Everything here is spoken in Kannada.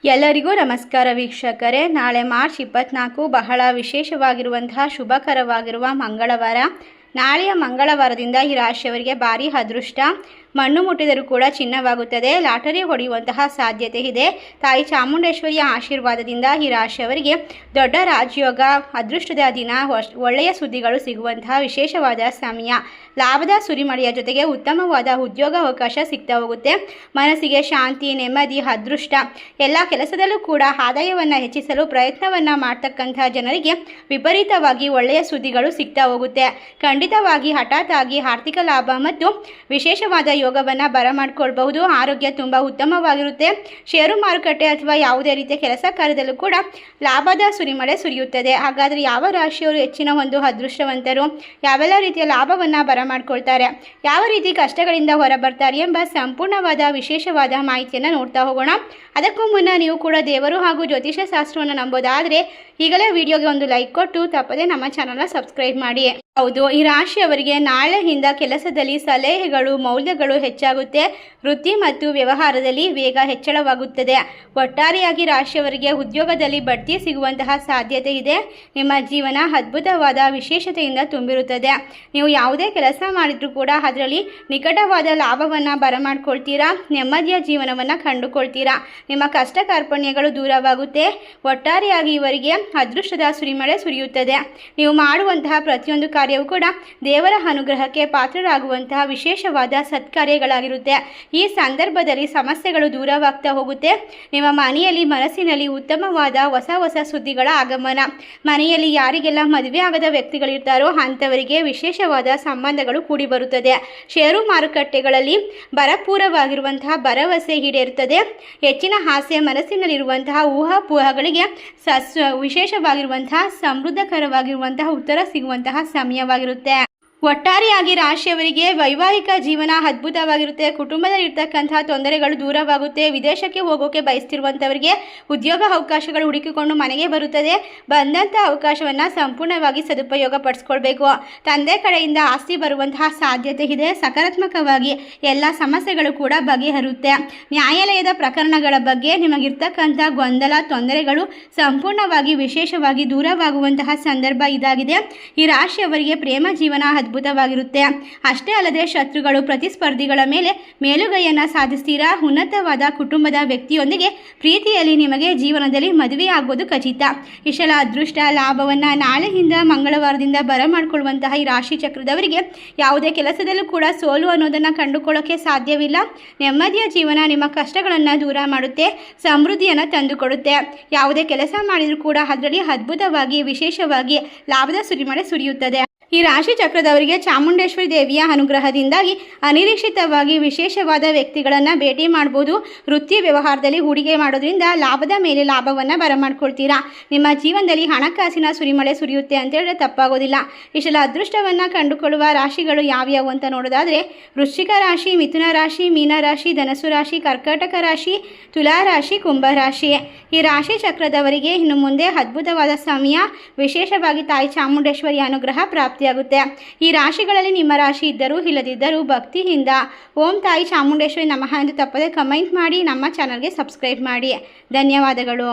ಎಲ್ಲರಿಗೂ ನಮಸ್ಕಾರ ವೀಕ್ಷಕರೇ. ನಾಳೆ ಮಾರ್ಚ್ 24 ಬಹಳ ವಿಶೇಷವಾಗಿರುವಂತಹ ಶುಭಕರವಾಗಿರುವ ಮಂಗಳವಾರ. ನಾಳೆಯ ಮಂಗಳವಾರದಿಂದ ಈ ರಾಶಿಯವರಿಗೆ ಭಾರಿ ಅದೃಷ್ಟ. ಮಣ್ಣು ಮುಟ್ಟಿದರೂ ಕೂಡ ಚಿನ್ನವಾಗುತ್ತದೆ. ಲಾಟರಿ ಹೊಡೆಯುವಂತಹ ಸಾಧ್ಯತೆ ಇದೆ. ತಾಯಿ ಚಾಮುಂಡೇಶ್ವರಿಯ ಆಶೀರ್ವಾದದಿಂದ ಈ ರಾಶಿಯವರಿಗೆ ದೊಡ್ಡ ರಾಜಯೋಗ, ಅದೃಷ್ಟದ ದಿನ, ಒಳ್ಳೆಯ ಸುದ್ದಿಗಳು ಸಿಗುವಂತಹ ವಿಶೇಷವಾದ ಸಮಯ. ಲಾಭದ ಸುರಿಮಳೆಯ ಜೊತೆಗೆ ಉತ್ತಮವಾದ ಉದ್ಯೋಗ ಅವಕಾಶ ಸಿಗ್ತಾ ಹೋಗುತ್ತೆ. ಮನಸ್ಸಿಗೆ ಶಾಂತಿ, ನೆಮ್ಮದಿ, ಅದೃಷ್ಟ. ಎಲ್ಲ ಕೆಲಸದಲ್ಲೂ ಕೂಡ ಆದಾಯವನ್ನು ಹೆಚ್ಚಿಸಲು ಪ್ರಯತ್ನವನ್ನು ಮಾಡ್ತಕ್ಕಂಥ ಜನರಿಗೆ ವಿಪರೀತವಾಗಿ ಒಳ್ಳೆಯ ಸುದ್ದಿಗಳು ಸಿಗ್ತಾ ಹೋಗುತ್ತೆ. ಖಂಡಿತವಾಗಿ ಹಠಾತ್ ಆಗಿ ಆರ್ಥಿಕ ಲಾಭ ಮತ್ತು ವಿಶೇಷವಾದ ಯೋಗವನ್ನು ಬರಮಾಡಿಕೊಳ್ಬಹುದು. ಆರೋಗ್ಯ ತುಂಬ ಉತ್ತಮವಾಗಿರುತ್ತೆ. ಷೇರು ಮಾರುಕಟ್ಟೆ ಅಥವಾ ಯಾವುದೇ ರೀತಿಯ ಕೆಲಸ ಕಾರ್ಯದಲ್ಲೂ ಕೂಡ ಲಾಭದ ಸುರಿಮಳೆ ಸುರಿಯುತ್ತದೆ. ಹಾಗಾದರೆ ಯಾವ ರಾಶಿಯವರು ಹೆಚ್ಚಿನ ಒಂದು ಅದೃಷ್ಟವಂತರು, ಯಾವೆಲ್ಲ ರೀತಿಯ ಲಾಭವನ್ನು ಬರಮಾಡಿಕೊಳ್ತಾರೆ, ಯಾವ ರೀತಿ ಕಷ್ಟಗಳಿಂದ ಹೊರಬರ್ತಾರೆ ಎಂಬ ಸಂಪೂರ್ಣವಾದ ವಿಶೇಷವಾದ ಮಾಹಿತಿಯನ್ನು ನೋಡ್ತಾ ಹೋಗೋಣ. ಅದಕ್ಕೂ ಮುನ್ನ ನೀವು ಕೂಡ ದೇವರು ಹಾಗೂ ಜ್ಯೋತಿಷ್ಯ ಶಾಸ್ತ್ರವನ್ನು ನಂಬೋದಾದರೆ ಈಗಲೇ ವಿಡಿಯೋಗೆ ಒಂದು ಲೈಕ್ ಕೊಟ್ಟು ತಪ್ಪದೆ ನಮ್ಮ ಚಾನಲ್ನ ಸಬ್ಸ್ಕ್ರೈಬ್ ಮಾಡಿ. ಹೌದು, ಈ ರಾಶಿಯವರಿಗೆ ನಾಳೆಯಿಂದ ಕೆಲಸದಲ್ಲಿ ಸಲಹೆಗಳು, ಮೌಲ್ಯಗಳು ಹೆಚ್ಚಾಗುತ್ತೆ. ವೃತ್ತಿ ಮತ್ತು ವ್ಯವಹಾರದಲ್ಲಿ ವೇಗ ಹೆಚ್ಚಳವಾಗುತ್ತದೆ. ಒಟ್ಟಾರೆಯಾಗಿ ರಾಶಿಯವರಿಗೆ ಉದ್ಯೋಗದಲ್ಲಿ ಬಡ್ತಿ ಸಿಗುವಂತಹ ಸಾಧ್ಯತೆ ಇದೆ. ನಿಮ್ಮ ಜೀವನ ಅದ್ಭುತವಾದ ವಿಶೇಷತೆಯಿಂದ ತುಂಬಿರುತ್ತದೆ. ನೀವು ಯಾವುದೇ ಕೆಲಸ ಮಾಡಿದ್ರೂ ಕೂಡ ಅದರಲ್ಲಿ ನಿಕಟವಾದ ಲಾಭವನ್ನು ಬರಮಾಡ್ಕೊಳ್ತೀರಾ. ನೆಮ್ಮದಿಯ ಜೀವನವನ್ನು ಕಂಡುಕೊಳ್ತೀರಾ. ನಿಮ್ಮ ಕಷ್ಟ ಕಾರ್ಪಣ್ಯಗಳು ದೂರವಾಗುತ್ತೆ. ಒಟ್ಟಾರೆಯಾಗಿ ಇವರಿಗೆ ಅದೃಷ್ಟದ ಸುರಿಮಳೆ ಸುರಿಯುತ್ತದೆ. ನೀವು ಮಾಡುವಂತಹ ಪ್ರತಿಯೊಂದು ಕಾರ್ಯವೂ ಕೂಡ ದೇವರ ಅನುಗ್ರಹಕ್ಕೆ ಪಾತ್ರರಾಗುವಂತಹ ವಿಶೇಷವಾದ ಸತ್ಕಾರ್ಯಗಳಾಗಿರುತ್ತೆ. ಈ ಸಂದರ್ಭದಲ್ಲಿ ಸಮಸ್ಯೆಗಳು ದೂರವಾಗ್ತಾ ಹೋಗುತ್ತೆ. ನಿಮ್ಮ ಮನೆಯಲ್ಲಿ, ಮನಸ್ಸಿನಲ್ಲಿ ಉತ್ತಮವಾದ ಹೊಸ ಸುದ್ದಿಗಳ ಆಗಮನ. ಮನೆಯಲ್ಲಿ ಯಾರಿಗೆಲ್ಲ ಮದುವೆ ಆಗದ ವ್ಯಕ್ತಿಗಳಿರ್ತಾರೋ ಅಂಥವರಿಗೆ ವಿಶೇಷವಾದ ಸಂಬಂಧಗಳು ಕೂಡಿ ಬರುತ್ತದೆ. ಷೇರು ಮಾರುಕಟ್ಟೆಗಳಲ್ಲಿ ಭರಪೂರವಾಗಿರುವಂತಹ ಭರವಸೆ ಈಡೇರುತ್ತದೆ. ಹೆಚ್ಚಿನ ಆಸೆ, ಮನಸ್ಸಿನಲ್ಲಿರುವಂತಹ ಊಹಾಪೋಹಗಳಿಗೆ ವಿಶೇಷವಾಗಿರುವಂತಹ ಸಮೃದ್ಧಕರವಾಗಿರುವಂತಹ ಉತ್ತರ ಸಿಗುವಂತಹ ಸಮಯವಾಗಿರುತ್ತೆ. ಒಟ್ಟಾರೆಯಾಗಿ ರಾಶಿಯವರಿಗೆ ವೈವಾಹಿಕ ಜೀವನ ಅದ್ಭುತವಾಗಿರುತ್ತೆ. ಕುಟುಂಬದಲ್ಲಿರ್ತಕ್ಕಂತಹ ತೊಂದರೆಗಳು ದೂರವಾಗುತ್ತೆ. ವಿದೇಶಕ್ಕೆ ಹೋಗೋಕೆ ಬಯಸ್ತಿರುವಂಥವರಿಗೆ ಉದ್ಯೋಗ ಅವಕಾಶಗಳು ಹುಡುಕಿಕೊಂಡು ಮನೆಗೆ ಬರುತ್ತದೆ. ಬಂದಂಥ ಅವಕಾಶವನ್ನು ಸಂಪೂರ್ಣವಾಗಿ ಸದುಪಯೋಗ ಪಡಿಸ್ಕೊಳ್ಬೇಕು. ತಂದೆ ಕಡೆಯಿಂದ ಆಸ್ತಿ ಬರುವಂತಹ ಸಾಧ್ಯತೆ ಇದೆ. ಸಕಾರಾತ್ಮಕವಾಗಿ ಎಲ್ಲ ಸಮಸ್ಯೆಗಳು ಕೂಡ ಬಗೆಹರುತ್ತೆ. ನ್ಯಾಯಾಲಯದ ಪ್ರಕರಣಗಳ ಬಗ್ಗೆ ನಿಮಗಿರ್ತಕ್ಕಂಥ ಗೊಂದಲ, ತೊಂದರೆಗಳು ಸಂಪೂರ್ಣವಾಗಿ ವಿಶೇಷವಾಗಿ ದೂರವಾಗುವಂತಹ ಸಂದರ್ಭ ಇದಾಗಿದೆ. ಈ ರಾಶಿಯವರಿಗೆ ಪ್ರೇಮ ಜೀವನ ಅದ್ಭುತವಾಗಿರುತ್ತೆ. ಅಷ್ಟೇ ಅಲ್ಲದೆ ಶತ್ರುಗಳು, ಪ್ರತಿಸ್ಪರ್ಧಿಗಳ ಮೇಲೆ ಮೇಲುಗೈಯನ್ನು ಸಾಧಿಸ್ತೀರಾ. ಉನ್ನತವಾದ ಕುಟುಂಬದ ವ್ಯಕ್ತಿಯೊಂದಿಗೆ ಪ್ರೀತಿಯಲ್ಲಿ ನಿಮಗೆ ಜೀವನದಲ್ಲಿ ಮದುವೆ ಆಗೋದು ಖಚಿತ. ಇಷ್ಟೆಲ್ಲ ಅದೃಷ್ಟ ಲಾಭವನ್ನು ನಾಳೆಯಿಂದ ಮಂಗಳವಾರದಿಂದ ಬರಮಾಡಿಕೊಳ್ಳುವಂತಹ ಈ ರಾಶಿ ಚಕ್ರದವರಿಗೆ ಯಾವುದೇ ಕೆಲಸದಲ್ಲೂ ಕೂಡ ಸೋಲು ಅನ್ನೋದನ್ನು ಕಂಡುಕೊಳ್ಳೋಕೆ ಸಾಧ್ಯವಿಲ್ಲ. ನೆಮ್ಮದಿಯ ಜೀವನ ನಿಮ್ಮ ಕಷ್ಟಗಳನ್ನು ದೂರ ಮಾಡುತ್ತೆ, ಸಮೃದ್ಧಿಯನ್ನು ತಂದುಕೊಡುತ್ತೆ. ಯಾವುದೇ ಕೆಲಸ ಮಾಡಿದರೂ ಕೂಡ ಅದರಲ್ಲಿ ಅದ್ಭುತವಾಗಿ ವಿಶೇಷವಾಗಿ ಲಾಭದ ಸುರಿಮಳೆ ಸುರಿಯುತ್ತದೆ. ಈ ರಾಶಿ ಚಕ್ರದವರಿಗೆ ಚಾಮುಂಡೇಶ್ವರಿ ದೇವಿಯ ಅನುಗ್ರಹದಿಂದಾಗಿ ಅನಿರೀಕ್ಷಿತವಾಗಿ ವಿಶೇಷವಾದ ವ್ಯಕ್ತಿಗಳನ್ನು ಭೇಟಿ ಮಾಡ್ಬೋದು. ವೃತ್ತಿ ವ್ಯವಹಾರದಲ್ಲಿ ಹೂಡಿಕೆ ಮಾಡೋದ್ರಿಂದ ಲಾಭದ ಮೇಲೆ ಲಾಭವನ್ನು ಬರಮಾಡ್ಕೊಳ್ತೀರಾ. ನಿಮ್ಮ ಜೀವನದಲ್ಲಿ ಹಣಕಾಸಿನ ಸುರಿಮಳೆ ಸುರಿಯುತ್ತೆ ಅಂತ ಹೇಳಿದ್ರೆ ತಪ್ಪಾಗೋದಿಲ್ಲ. ಇಷ್ಟೆಲ್ಲ ಅದೃಷ್ಟವನ್ನು ಕಂಡುಕೊಳ್ಳುವ ರಾಶಿಗಳು ಯಾವ್ಯಾವು ಅಂತ ನೋಡೋದಾದರೆ ವೃಶ್ಚಿಕ ರಾಶಿ, ಮಿಥುನ ರಾಶಿ, ಮೀನ ರಾಶಿ, ಧನಸ್ಸು ರಾಶಿ, ಕರ್ಕಾಟಕ ರಾಶಿ, ತುಲಾ ರಾಶಿ, ಕುಂಭ ರಾಶಿ. ಈ ರಾಶಿ ಚಕ್ರದವರಿಗೆ ಇನ್ನು ಮುಂದೆ ಅದ್ಭುತವಾದ ಸಮಯ. ವಿಶೇಷವಾಗಿ ತಾಯಿ ಚಾಮುಂಡೇಶ್ವರಿ ಅನುಗ್ರಹ ಪ್ರಾಪ್ತಿಯಾಗುತ್ತೆ. ಈ ರಾಶಿಗಳಲ್ಲಿ ನಿಮ್ಮ ರಾಶಿ ಇದ್ದರೂ ಇಲ್ಲದಿದ್ದರೂ ಭಕ್ತಿಯಿಂದ ಓಂ ತಾಯಿ ಚಾಮುಂಡೇಶ್ವರಿ ನಮಃ ಎಂದು ತಪ್ಪದೆ ಕಮೆಂಟ್ ಮಾಡಿ ನಮ್ಮ ಚಾನಲ್ಗೆ ಸಬ್ಸ್ಕ್ರೈಬ್ ಮಾಡಿ. ಧನ್ಯವಾದಗಳು.